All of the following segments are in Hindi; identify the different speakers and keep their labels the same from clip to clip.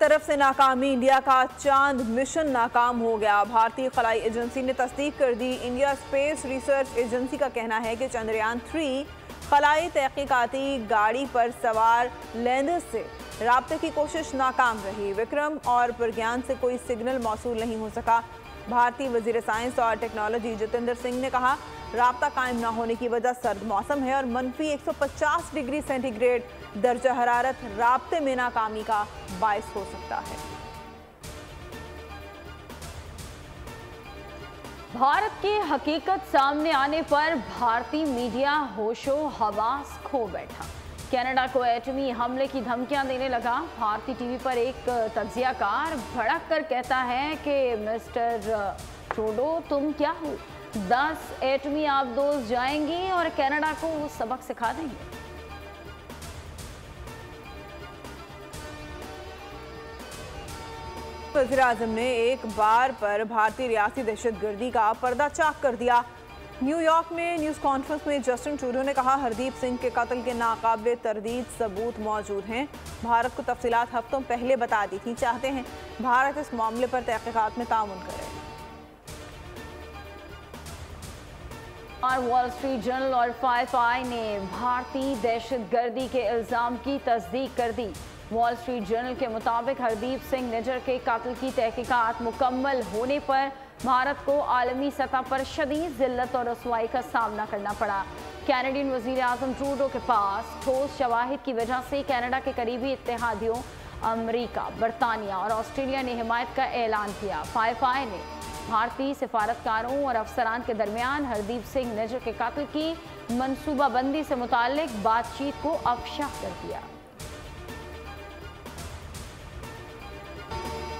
Speaker 1: तरफ से नाकामी, इंडिया का चांद मिशन नाकाम हो गया। भारतीय खलाई एजेंसी ने तस्दीक कर दी। इंडिया स्पेस रिसर्च एजेंसी का कहना है कि चंद्रयान 3 खलाई तहकीकाती गाड़ी पर सवार लैंडर्स से राब्ते की कोशिश नाकाम रही। विक्रम और प्रज्ञान से कोई सिग्नल मौसूल नहीं हो सका। भारतीय वजीर साइंस और टेक्नोलॉजी जितेंद्र सिंह ने कहा, राब्ता कायम न होने की वजह सर्द मौसम है और मनफी 150 डिग्री सेंटीग्रेड दर्जा हरारत राब्ते में नाकामी का बायस हो सकता है।
Speaker 2: भारत की हकीकत सामने आने पर भारतीय मीडिया होशो हवास खो बैठा। कनाडा को एटमी हमले की धमकियां देने लगा। भारतीय टीवी पर एक तज्जियाकार भड़क कर कहता है कि मिस्टर ट्रूडो तुम क्या हो, 10 एटमी आबदोज जाएंगी और कनाडा को सबक सिखा देंगे।
Speaker 1: वज़ीर आज़म ने एक बार पर भारतीय रियासी दहशतगर्दी का पर्दा चाक कर दिया। न्यूयॉर्क में न्यूज़ कॉन्फ्रेंस में जस्टिन ट्रूडो ने कहा, हरदीप सिंह के कत्ल के नाकाबिले तरदीद सबूत मौजूद हैं। भारत को तफसीलात हफ्तों पहले बता दी थी। चाहते हैं भारत इस मामले पर तहकीकात में ताउन करे।
Speaker 2: वॉल स्ट्रीट जर्नल और फाई ने भारतीय दहशतगर्दी के इल्ज़ाम की तस्दीक कर दी। वॉल स्ट्रीट जर्नल के मुताबिक हरदीप सिंह निज्जर के कत्ल की तहकीकात मुकम्मल होने पर भारत को आलमी सतह पर शदीद जिल्लत और रसवाई का सामना करना पड़ा। कैनेडियन वज़ीर आज़म ट्रूडो के पास ठोस शवाहिद की वजह से कनाडा के करीबी इत्तेहादियों अमरीका, बरतानिया और ऑस्ट्रेलिया ने हिमायत का ऐलान किया। फाई ने भारतीय सिफारतकारों और अफसरान के दरमियान हरदीप सिंह निज्जर के कत्ल की मनसूबाबंदी से मुताल्लिक बातचीत को अफशा कर दिया।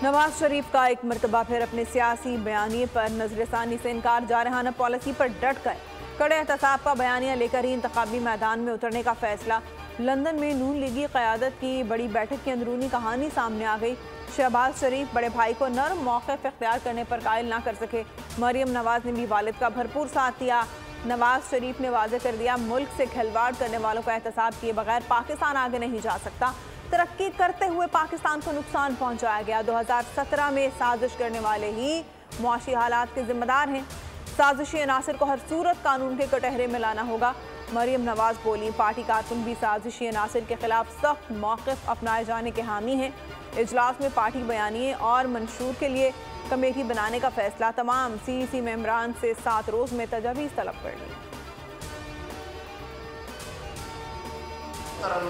Speaker 1: नवाज शरीफ का एक मरतबा फिर अपने सियासी बयानिए पर नजरसानी से इनकार, जारहाना पॉलिसी पर डट कर कड़े एहतसाब का बयानिया लेकर ही इंतखाबी मैदान में उतरने का फैसला। लंदन में नून लीगी क़यादत की बड़ी बैठक की अंदरूनी कहानी सामने आ गई। शहबाज शरीफ बड़े भाई को नरम मौक़िफ़ इख्तियार करने पर कायल ना कर सके। मरियम नवाज ने भी वालिद का भरपूर साथ दिया। नवाज शरीफ ने वाज़ेह कर दिया, मुल्क से खिलवाड़ करने वालों का एहतसाब किए बगैर पाकिस्तान आगे नहीं जा सकता। तरक्की करते हुए पाकिस्तान को नुकसान पहुंचाया गया। 2017 में साजिश करने वाले ही मुआशी हालात के जिम्मेदार हैं। साजिशी अनासर को हर सूरत कानून के कटहरे में लाना होगा। मरियम नवाज बोली, पार्टी कारकुन भी साजिशी अनासर के खिलाफ सख्त मौक़िफ़ अपनाए जाने के हामी हैं। इजलास में पार्टी बयानिए और मंशूर के लिए कमेटी बनाने का फैसला। तमाम CEC मेंबरान से 7 रोज़ में तजावीज़ तलब कर ली।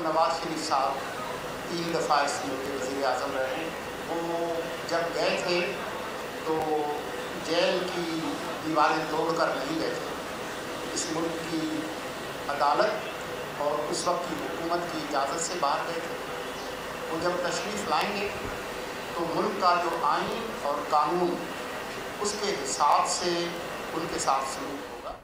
Speaker 3: नवाज शरीफ साहब 3 दफ़ा इस मुल्क के वज़ीर आज़म रहे हैं। वो जब गए थे तो जेल की दीवारें तोड़कर नहीं गए थे। इस मुल्क की अदालत और उस वक्त की हुकूमत की इजाज़त से बाहर गए थे। वो जब तशरीफ़ लाएंगे तो मुल्क का जो आइन और कानून उसके हिसाब से उनके साथ सलूक होगा।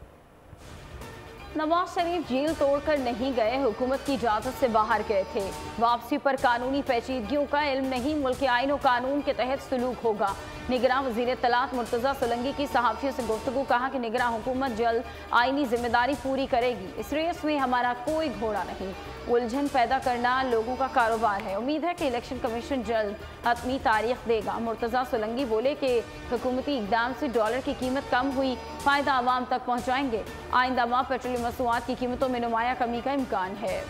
Speaker 2: नवाज शरीफ जेल तोड़कर नहीं गए, हुकूमत की इजाज़त से बाहर गए थे। वापसी पर कानूनी पेचीदगियों का इल्म नहीं, मुल्क के आइन और कानून के तहत सलूक होगा। निगरान वज़ीर इत्तलात मुर्तज़ा सोलंकी की सहाफ़ियों से गुफ्तगू, कहा कि निगरान हुकूमत जल्द आइनी जिम्मेदारी पूरी करेगी। इस रेस में हमारा कोई घोड़ा नहीं, उलझन पैदा करना लोगों का कारोबार है। उम्मीद है कि इलेक्शन कमीशन जल्द हतमी तारीख देगा। मुर्तज़ा सोलंकी बोले कि हुकूमती इक़दाम से डॉलर की कीमत कम हुई, फ़ायदा आवाम तक पहुँचाएंगे। आइंदा माह पेट्रोलियम मसनूआत की कीमतों में नुमाया कमी का इम्कान है।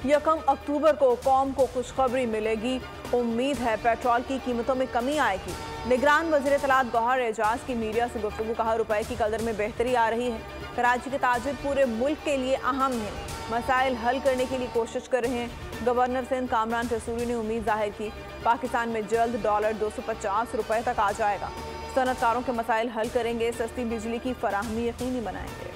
Speaker 1: 1 अक्टूबर को कौम को खुशखबरी मिलेगी। उम्मीद है पेट्रोल की कीमतों में कमी आएगी। निगरान वज़ीर इत्तलात गौहर एजाज की मीडिया से गुफ्तगू, कहा रुपए की कदर में बेहतरी आ रही है। कराची के ताजिर पूरे मुल्क के लिए अहम है, मसाइल हल करने के लिए कोशिश कर रहे हैं। गवर्नर सिंध कामरान रसूली ने उम्मीद जाहिर की, पाकिस्तान में जल्द डॉलर 250 रुपए तक आ जाएगा। सनतकारों के मसाइल हल करेंगे, सस्ती बिजली की फराहमी यकीनी बनाएंगे।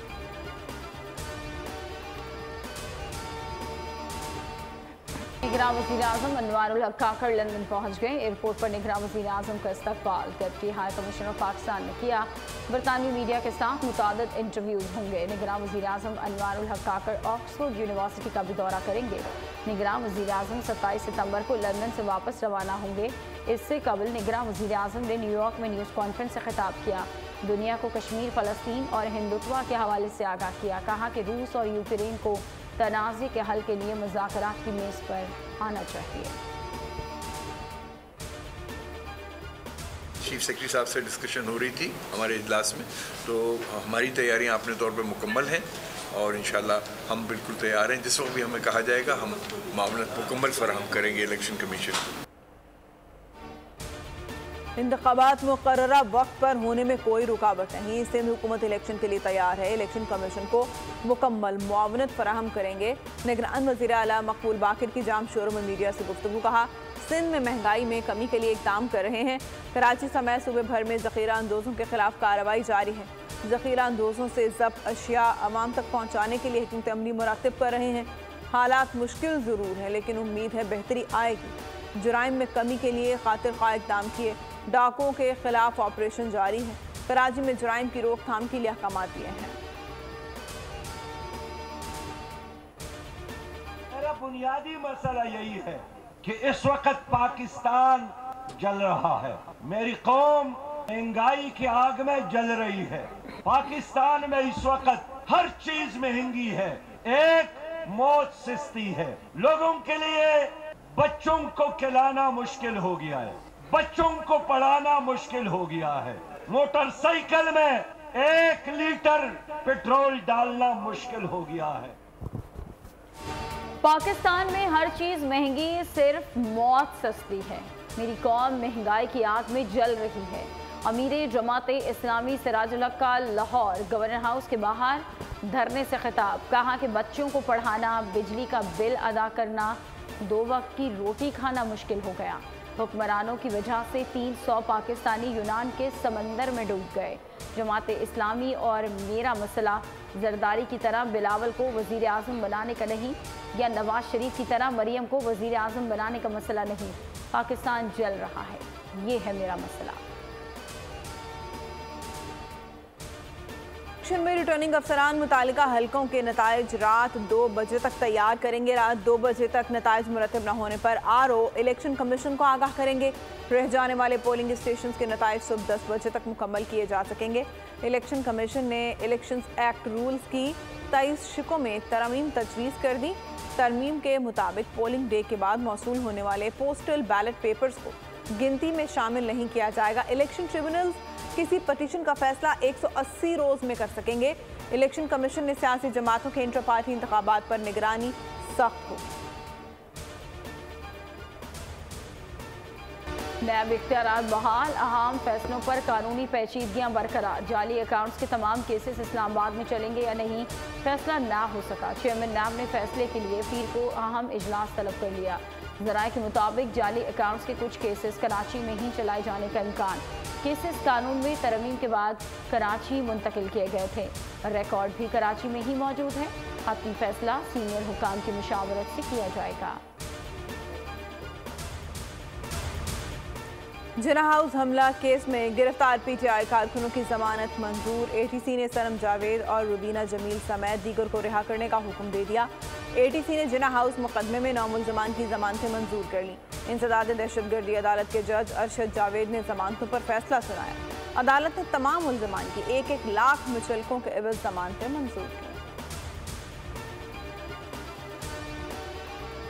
Speaker 2: निगरान वज़ीर आज़म अनवारुल हक काकड़ लंदन पहुँच गए। एयरपोर्ट पर निगरान वज़ीर आज़म का इस्तकबाल डिप्टी हाई कमिश्नर पाकिस्तान ने किया। बरतानवी मीडिया के साथ मुतादिद इंटरव्यूज़ होंगे। निगरान वज़ीर आज़म अनवारुल हक काकड़ ऑक्सफोर्ड यूनिवर्सिटी का भी दौरा करेंगे। निगरान वज़ीर आज़म 27 सितंबर को लंदन से वापस रवाना होंगे। इससे कबल निगरान वज़ीर आज़म ने न्यूयॉर्क में न्यूज़ कॉन्फ्रेंस से खिताब किया। दुनिया को कश्मीर, फ़लस्तीन और हिंदुत्व के हवाले से आगाह किया। कहा कि रूस और यूक्रेन को तनाज़े के हल के लिए मुज़ाकरात की मेज़ पर आना चाहिए।
Speaker 4: चीफ सेक्रेटरी साहब से डिस्कशन हो रही थी हमारे इजलास में, तो हमारी तैयारियां अपने तौर पर मुकम्मल हैं और इंशाल्लाह हम बिल्कुल तैयार हैं। जिस वक्त भी हमें कहा जाएगा हम मामला मुकम्मल फराहम करेंगे इलेक्शन कमीशन।
Speaker 1: इंतखाबात मुकर्ररा वक्त पर होने में कोई रुकावट नहीं। सिंध हुकूमत इलेक्शन के लिए तैयार है। इलेक्शन कमीशन को मुकम्मल मुआवनत फराहम करेंगे। निगरान वज़ीर आला मकबूल बाकिर की जाम शोरों में मीडिया से गुफ्तगू। कहा, सिंध में महंगाई में कमी के लिए इक़दाम कर रहे हैं। कराची समेत सूबे भर में ज़ख़ीरा अंदोज़ों के खिलाफ कार्रवाई जारी है। ज़ख़ीरा अंदोज़ों से ज़ब्त अशिया आवाम तक पहुँचाने के लिए हिकमत अमली मुरातिब कर रहे हैं। हालात मुश्किल ज़रूर है लेकिन उम्मीद है बेहतरी आएगी। जुराइम में कमी के लिए खातिर खा इक़दाम किए। डाकुओं के खिलाफ ऑपरेशन जारी है। कराची में जुराइम की रोकथाम के लिए अहकाम दिए हैं।
Speaker 5: मेरा बुनियादी मसला यही है कि इस वक्त पाकिस्तान जल रहा है। मेरी कौम महंगाई की आग में जल रही है। पाकिस्तान में इस वक्त हर चीज महंगी है। एक मौत सस्ती है। लोगों के लिए बच्चों को खिलाना मुश्किल हो गया है, बच्चों को पढ़ाना मुश्किल हो गया है। मोटरसाइकिल में 1 लीटर पेट्रोल डालना मुश्किल हो गया है।
Speaker 2: पाकिस्तान में हर चीज महंगी, सिर्फ मौत सस्ती है। मेरी कौम महंगाई की आग में जल रही है। अमीर जमाते इस्लामी सिराजुल हक का लाहौर गवर्नर हाउस के बाहर धरने से खिताब। कहा कि बच्चों को पढ़ाना, बिजली का बिल अदा करना, 2 वक्त की रोटी खाना मुश्किल हो गया। हुक्मरानों की वजह से 300 पाकिस्तानी यूनान के समंदर में डूब गए। जमात इस्लामी और मेरा मसला जरदारी की तरह बिलावल को वज़ीर आज़म बनाने का नहीं, या नवाज शरीफ की तरह मरियम को वज़ीर आज़म बनाने का मसला नहीं। पाकिस्तान जल रहा है, ये है मेरा मसला।
Speaker 1: इलेक्शन में रिटर्निंग अफसरान मुतालिका हलकों के नताइज रात 2 बजे तक तैयार करेंगे। रात 2 बजे तक नताइज मुरतब न होने पर RO इलेक्शन कमीशन को आगाह करेंगे। रह जाने वाले पोलिंग स्टेशन के नताइज सुबह 10 बजे तक मुकम्मल किए जा सकेंगे। इलेक्शन कमीशन ने इलेक्शन एक्ट रूल्स की 23 शिकों में तरमीम तजवीज़ कर दी। तरमीम के मुताबिक पोलिंग डे के बाद मौसूल होने वाले पोस्टल बैलेट पेपर्स को गिनती में शामिल नहीं किया जाएगा। इलेक्शन ट्रिब्यूनल्स किसी पटिशन का फैसला 180 रोज में कर सकेंगे। इलेक्शन कमीशन ने सियासी जमातों के इंटर पार्टी इंतखाबात पर निगरानी सख्त होगी।
Speaker 2: नैब इख्तियारात बहाल, अहम फैसलों पर कानूनी पेचीदगियां बरकरार। जाली अकाउंट्स के तमाम केसेस इस्लामाबाद में चलेंगे या नहीं, फैसला ना हो सका। चेयरमैन नैब ने फैसले के लिए पीर को अहम इजलास तलब कर लिया। ज़राए के मुताबिक जाली अकाउंट्स के कुछ केसेस कराची में ही चलाए जाने का इम्कान। केसेस कानून में तरमीम के बाद कराची मुंतकिल किए गए थे। रिकॉर्ड भी कराची में ही मौजूद है। हतमी फैसला सीनियर हुकाम की मुशावरत से किया जाएगा।
Speaker 1: जिना हाउस हमला केस में गिरफ्तार PTI कारकुनों की जमानत मंजूर। ATC ने सनम जावेद और रुबीना जमील समेत दीगर को रिहा करने का हुक्म दे दिया। ATC ने जिना हाउस मुकदमे में 9 मुल्ज़मान की जमानतें मंजूर कर ली। इंसदाद दहशतगर्दी अदालत के जज अरशद जावेद ने जमानतों पर फैसला सुनाया। अदालत ने तमाम मुल्ज़मान की 1-1 लाख मुचलकों के एवज जमानतें मंजूर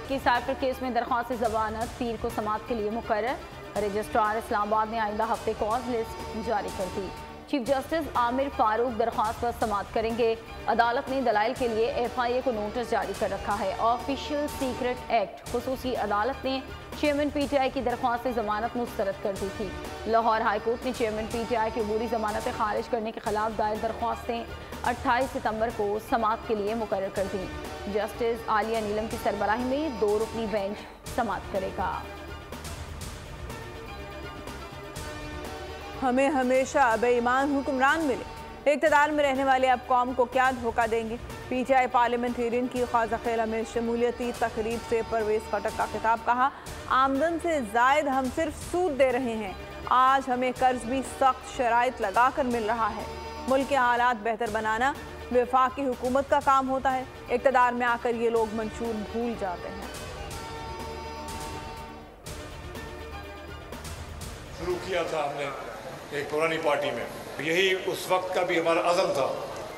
Speaker 1: की।
Speaker 2: साइफर केस में दरख्वास्त जमानत पीर को समाअत के लिए मुकर्रर। रजिस्ट्रार इस्लामाबाद ने आइंदा हफ्ते कॉज लिस्ट जारी कर दी। चीफ जस्टिस आमिर फारूक दरख्वास्त पर समाअत करेंगे। अदालत ने दलाइल के लिए FIA को नोटिस जारी कर रखा है। ऑफिशियल सीक्रेट एक्ट खुसूसी अदालत ने चेयरमैन PTI की दरख्वास्त जमानत मुस्तरद कर दी थी। लाहौर हाईकोर्ट ने चेयरमैन PTI की अबूरी जमानतें खारिज करने के खिलाफ दायर दरख्वास्तें 28 सितंबर को समाअत के लिए मुकर्रर कर दी। जस्टिस आलिया नीलम की सरबराही में 2 रुकनी बेंच समाअत करेगा।
Speaker 1: हमें हमेशा बेईमान हुक्मरान मिले, इक़्तिदार में रहने वाले अब कौम को क्या धोखा देंगे। PTI पार्लियामेंटेरियन की ख्वाजा खेला में शमूलियती तकरीब से परवेज़ खटक का खिताब। कहा, आमदन से ज़ायद हम सिर्फ सूद दे रहे हैं। आज हमें कर्ज भी सख्त शराइत लगा कर मिल रहा है। मुल्क के हालात बेहतर बनाना वफाकी हुकूमत का काम होता है। इक़्तिदार में आकर ये लोग मंशूर भूल जाते हैं।
Speaker 6: शुरू किया था हमने एक पुरानी पार्टी में, यही उस वक्त का भी हमारा अज़म था,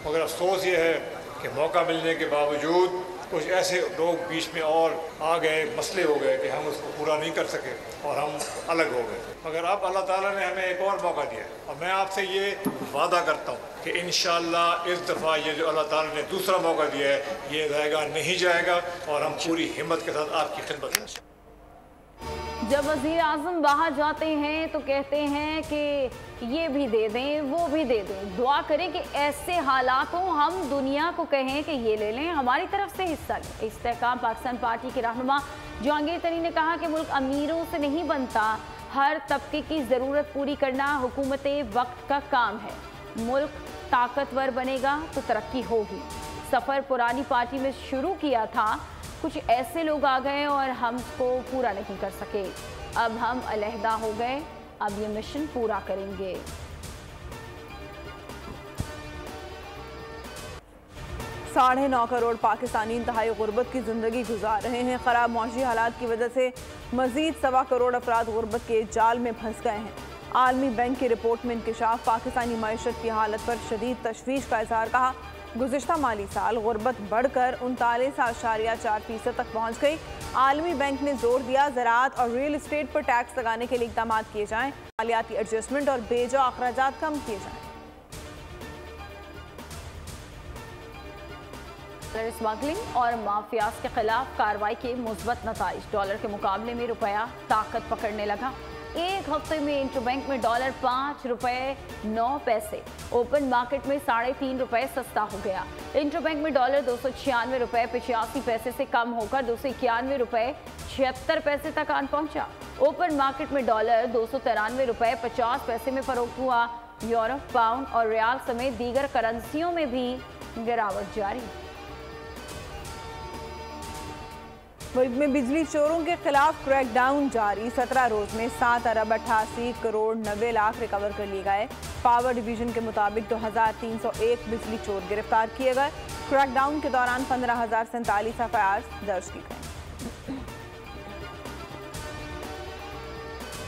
Speaker 6: मगर अफसोस ये है कि मौका मिलने के बावजूद कुछ ऐसे लोग बीच में और आ गए, मसले हो गए कि हम उसको पूरा नहीं कर सके और हम अलग हो गए। मगर अब अल्लाह ताला ने हमें एक और मौका दिया और मैं आपसे ये वादा करता हूँ कि इंशाअल्लाह इस दफ़ा ये जो अल्लाह ताला ने दूसरा मौका दिया है ये जाएगा नहीं जाएगा और हम पूरी हिम्मत के साथ आपकी खिदमत करेंगे।
Speaker 2: जब वज़ीर आज़म बाहर जाते हैं तो कहते हैं कि ये भी दे दें, वो भी दे दें। दुआ करें कि ऐसे हालातों हम दुनिया को कहें कि ये ले लें, हमारी तरफ से हिस्सा लें। इस्तेहकाम पाकिस्तान पार्टी के रहनुमा जहांगीर तरीन ने कहा कि मुल्क अमीरों से नहीं बनता, हर तबके की ज़रूरत पूरी करना हुकूमत वक्त का काम है। मुल्क ताकतवर बनेगा तो तरक्की होगी। सफ़र पुरानी पार्टी में शुरू किया था, कुछ ऐसे लोग आ गए और हमको पूरा नहीं कर सके। अब हम अलहदा हो गए, अब ये मिशन पूरा करेंगे।
Speaker 1: साढ़े 9 करोड़ पाकिस्तानी इंतहाई गुर्बत की ज़िंदगी गुजार रहे हैं। ख़राब मौशी हालात की वजह से मज़ीद 1.25 करोड़ अफराद गुर्बत के जाल में फंस गए हैं। आलमी बैंक की रिपोर्ट में इंकशाफ पाकिस्तानी मईशत की हालत पर शदीद तशवीश का इज़हार। कहा, गुज़िश्ता माली साल गुर्बत बढ़कर 39.4% तक पहुँच गई। आलमी बैंक ने जोर दिया, ज़राअत और रियल इस्टेट पर टैक्स लगाने के लिए इक़दाम किए जाएँ, मालियाती एडजस्टमेंट और बेजा अखराजात कम किए जाएँ।
Speaker 2: स्मगलिंग और माफियाज के खिलाफ कार्रवाई के मुस्बत नताइज। डॉलर के मुकाबले में रुपया ताकत पकड़ने लगा। एक हफ्ते में इंटरबैंक में डॉलर 5 रुपए 9 पैसे, ओपन मार्केट में 3.5 रुपए सस्ता हो गया। इंटरबैंक में डॉलर 296 रुपए 85 पैसे से कम होकर 291 रुपए 76 पैसे तक आन पहुंचा। ओपन मार्केट में डॉलर 293 रुपए 50 पैसे में फरोख्त हुआ। यूरो, पाउंड और रियाल समेत दीगर करेंसियों में भी गिरावट जारी।
Speaker 1: मुल्क में बिजली चोरों के खिलाफ क्रैकडाउन जारी। 17 रोज में 7 अरब 88 करोड़ 90 लाख रिकवर कर लिए गए। पावर डिवीजन के मुताबिक 2301 बिजली चोर गिरफ्तार किए गए। क्रैकडाउन के दौरान 15,047 एफआईआर दर्ज की गई।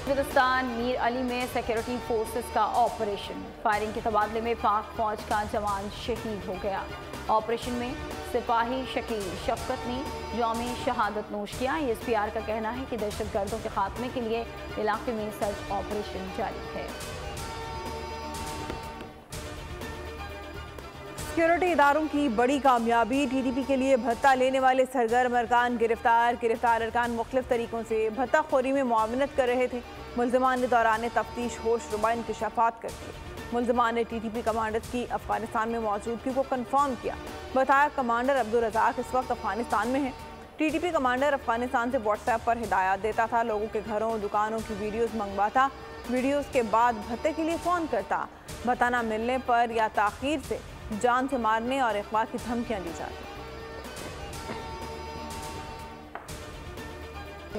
Speaker 2: वज़ीरिस्तान मीर अली में सिक्योरिटी फोर्सेस का ऑपरेशन। फायरिंग के तबादले में पाक फौज का जवान शहीद हो गया। ऑपरेशन में सिपाही शकील शफकत ने यौम शहादत नोश किया। ESPR का कहना है कि दहशतगर्दों के खात्मे के लिए इलाके में सर्च ऑपरेशन जारी है।
Speaker 1: सिक्योरिटी इदारों की बड़ी कामयाबी। TTP के लिए भत्ता लेने वाले सरगर्म अरकान गिरफ्तार अरकान मुख्तलिफ तरीकों से भत्ताखोरी में मुआवनत कर रहे थे। मुल्ज़िमान ने दौरान तफ्तीश होश रुबा इंकशाफात कर दिए। मुल्ज़िमान ने TTP कमांडर की अफगानिस्तान में मौजूदगी को कन्फर्म किया। बताया, कमांडर अब्दुल रज़ाक इस वक्त अफगानिस्तान में है। TTP कमांडर अफगानिस्तान से व्हाट्सएप पर हिदायत देता था, लोगों के घरों दुकानों की वीडियोस मंगवाता, वीडियोस के बाद भत्ते के लिए फ़ोन करता। भत्ता न मिलने पर या ताख़ीर से जान से मारने और अगवा की धमकियाँ दी जाती।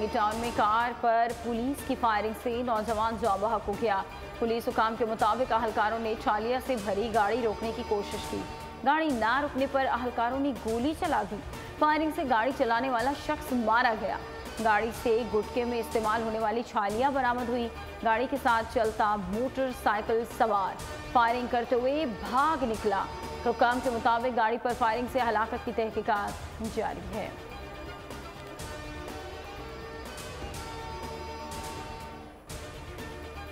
Speaker 2: टाउन में कार पर पुलिस की फायरिंग से नौजवान जाँ बहक हो गया। पुलिस हुकाम के मुताबिक अहलकारों ने चालिया से भरी गाड़ी रोकने की कोशिश की। गाड़ी ना रुकने पर अहलकारों ने गोली चला दी। फायरिंग से गाड़ी चलाने वाला शख्स मारा गया। गाड़ी से गुटके में इस्तेमाल होने वाली छालियां बरामद हुई। गाड़ी के साथ चलता मोटरसाइकिल सवार फायरिंग करते हुए भाग निकला। हुकाम के मुताबिक गाड़ी पर फायरिंग से हलाकत की तहकीकात जारी है।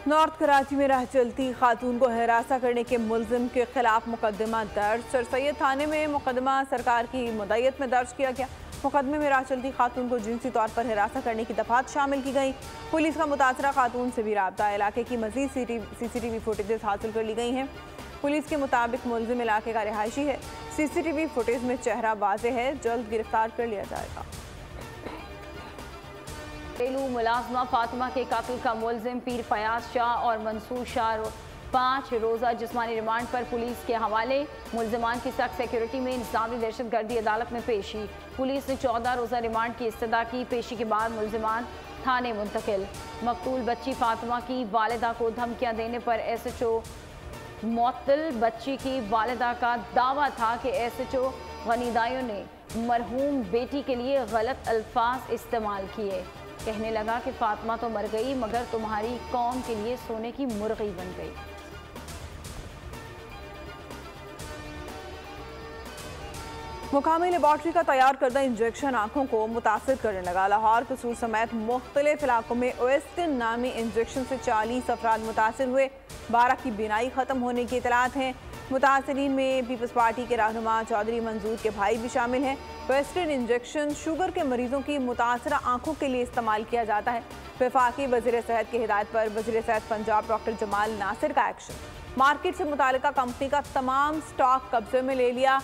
Speaker 1: नॉर्थ कराची में राह चलती खातून को हिरासा करने के मुल्जिम के खिलाफ मुकदमा दर्ज। सर सैयद थाने में मुकदमा सरकार की मुद्दत में दर्ज किया गया। मुकदमे में राह चलती खातून को जिनसी तौर पर हिरासा करने की दफात शामिल की गई। पुलिस का मुतासरा खातून से भी राब्ता। इलाके की मजीद CCTV फुटेजेस हासिल कर ली गई हैं। पुलिस के मुताबिक मुल्जिम इलाके का रिहायशी है। CCTV फुटेज में चेहरा वाज़ेह है, जल्द गिरफ्तार कर लिया जाएगा।
Speaker 2: घरेलू मुलाजमा फातिमा के कातिल का मुल्जिम पीर फयाज शाह और मंसूर शाह 5 रोज़ा जिस्मानी रिमांड पर पुलिस के हवाले। मुल्जिमान की सख्त सिक्योरिटी में इंसदादी दहशतगर्दी अदालत में पेशी। पुलिस ने 14 रोज़ा रिमांड की इस्तदा की। पेशी के बाद मुल्जिमान थाने मुंतकिल। मकतूल बच्ची फातिमा की वालिदा को धमकियां देने पर SHO मुअत्तल। बच्ची की वालिदा का दावा था कि SHO गनीदायों ने मरहूम बेटी के लिए गलत अल्फाज इस्तेमाल किए। कहने लगा कि फातिमा तो मर गई मगर तुम्हारी कौम के लिए सोने की मुर्गी बन गई।
Speaker 1: मुकामी लेबॉर्ट्री का तैयार करदा इंजेक्शन आंखों को मुतासर करने लगा। लाहौर, कसूर समेत मुख्तलिफ इलाकों में ओएस्टिन नामी इंजेक्शन से 40 अफराद मुतासर हुए। 12 की बीनाई ख़त्म होने की इतलात हैं। मुतासरीन में पीपल्स पार्टी के रहनुमा चौधरी मंजूर के भाई भी शामिल हैं। ओएस्टिन इंजेक्शन शुगर के मरीजों की मुतासरा आंखों के लिए इस्तेमाल किया जाता है। वफाकी वज़ीर सेहत की हिदायत पर वज़ीर सेहत पंजाब डॉक्टर जमाल नासिर का एक्शन। मार्केट से मुतालिका कंपनी का तमाम स्टॉक कब्जे में ले लिया।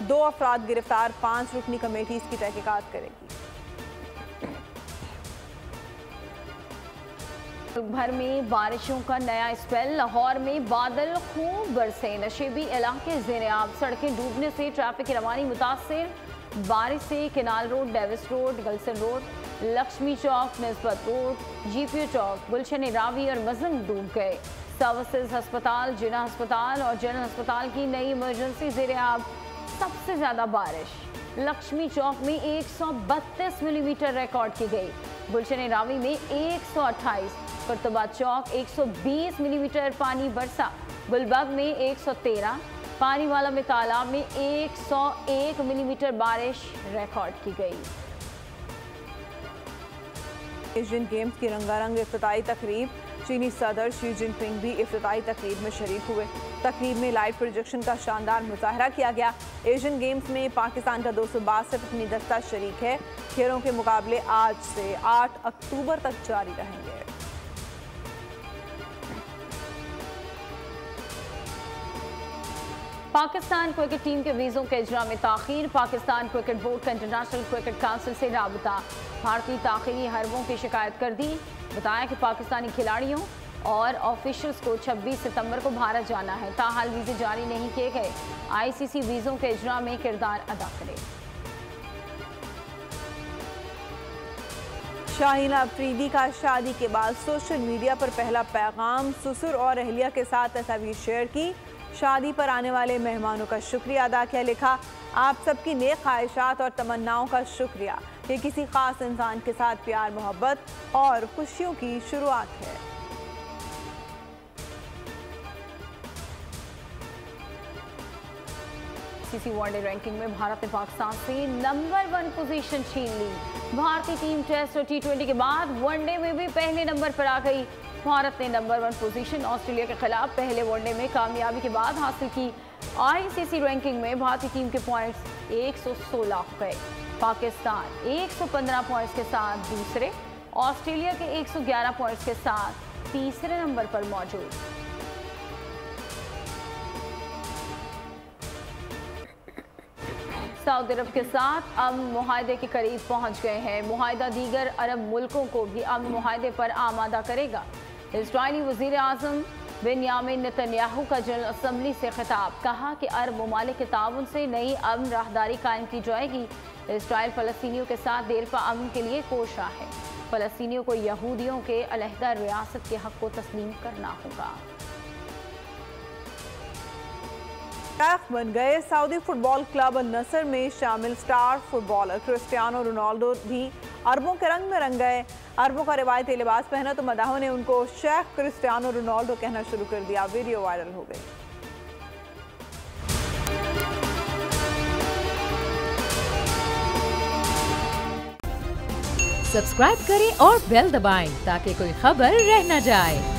Speaker 1: 2 अफराद गिरफ्तार। 5 रुकनी कमेटी इसकी तहकीकात करेगी।
Speaker 2: भर में बारिशों का नया स्पेल। लाहौर में बादल खूब बरसे। नशेबी इलाके ज़ेर-ए-आब। सड़कें डूबने से ट्रैफिक की रवानी मुतासर। बारिश से केनाल रोड, डेविस रोड, गलसन road, Lakshmi Chowk, Nisbat road, GPO Chowk, Gulshan Ravi और मजम डूब गए। सर्विसेज अस्पताल, जिना अस्पताल और जनरल अस्पताल की नई इमरजेंसी ज़ेर-ए-आब। सबसे ज़्यादा बारिश लक्ष्मी चौक में 132 मिलीमीटर रिकॉर्ड की गई। गुलशन रावी में 128, फरतबा चौक 120 मिलीमीटर पानी बरसा। गुलबर्ग में 113, पानी वाला में तालाब में 101 मिलीमीटर बारिश रिकॉर्ड की गई।
Speaker 1: एशियन गेम्स की रंगारंग इफ्तिताई तकरीब। चीनी सदर शी जिनपिंग भी इफ्तिताई तकरीब में शरीक हुए। तकरीब में लाइट प्रोजेक्शन का शानदार मुजाहरा किया गया। एशियन गेम्स में पाकिस्तान का 262 अपनी दस्ता शरीक है। खेलों के मुकाबले आज से 8 अक्टूबर तक जारी रहेंगे।
Speaker 2: पाकिस्तान क्रिकेट टीम के वीज़ों के इजरा में ताख़ीर। पाकिस्तान क्रिकेट बोर्ड का इंटरनेशनल क्रिकेट काउंसिल से राबता। भारतीय ताख़ीरी हरबों की शिकायत कर दी। बताया कि पाकिस्तानी खिलाड़ियों और ऑफिशियल्स को 26 सितंबर को भारत जाना है। ताहाल वीज़े जारी नहीं किए गए। आईसीसी वीज़ों के इजरा में किरदार अदा करे।
Speaker 1: शाहीन अफरीदी का शादी के बाद सोशल मीडिया पर पहला पैगाम। ससुर और अहलिया के साथ तस्वीर शेयर की। शादी पर आने वाले मेहमानों का शुक्रिया अदा किया। लिखा, आप सबकी नेक ख्वाहिशात और तमन्नाओं का शुक्रिया। ये किसी खास इंसान के साथ प्यार, मोहब्बत और खुशियों की शुरुआत है।
Speaker 2: आईसीसी वनडे रैंकिंग में भारत ने पाकिस्तान से नंबर 1 पोजीशन छीन ली। भारतीय टीम टेस्ट और टी20 के बाद वनडे में भी पहले नंबर पर आ गई। भारत ने नंबर 1 पोजीशन ऑस्ट्रेलिया के खिलाफ पहले वनडे में कामयाबी के बाद हासिल की। आईसीसी रैंकिंग में भारतीय टीम के पॉइंट्स 116 हो गए। पाकिस्तान 115 पॉइंट्स के साथ दूसरे, ऑस्ट्रेलिया के 111 पॉइंट्स के साथ तीसरे नंबर पर मौजूद। सऊदी अरब के साथ अमन मुआहदे के करीब पहुंच गए हैं। मुआहदा दीगर अरब मुल्कों को भी अमन मुआहदे पर आमादा करेगा। इजरायली वज़ीर आज़म बेंयामिन नेतन्याहू का जनरल असम्बली से खिताब। कहा कि अरब ममालिक के ताउन से नई अमन राहदारी कायम की जाएगी। इजराइल फ़लस्तीनियों के साथ देरपा अमन के लिए कोशा है। फ़लस्तीनियों को यहूदियों के अलहदा रियासत के हक को तस्लीम करना होगा।
Speaker 1: बन गए सऊदी फुटबॉल क्लब अल नसर में शामिल स्टार फुटबॉलर क्रिस्टियानो रोनाल्डो भी अरबों के रंग में रंग गए। अरबों का रिवायती लिबास पहना तो मदाहों ने उनको शेख क्रिस्टियानो रोनाल्डो कहना शुरू कर दिया। वीडियो वायरल हो गई।
Speaker 7: सब्सक्राइब करें और बेल दबाएं ताकि कोई खबर रह न जाए।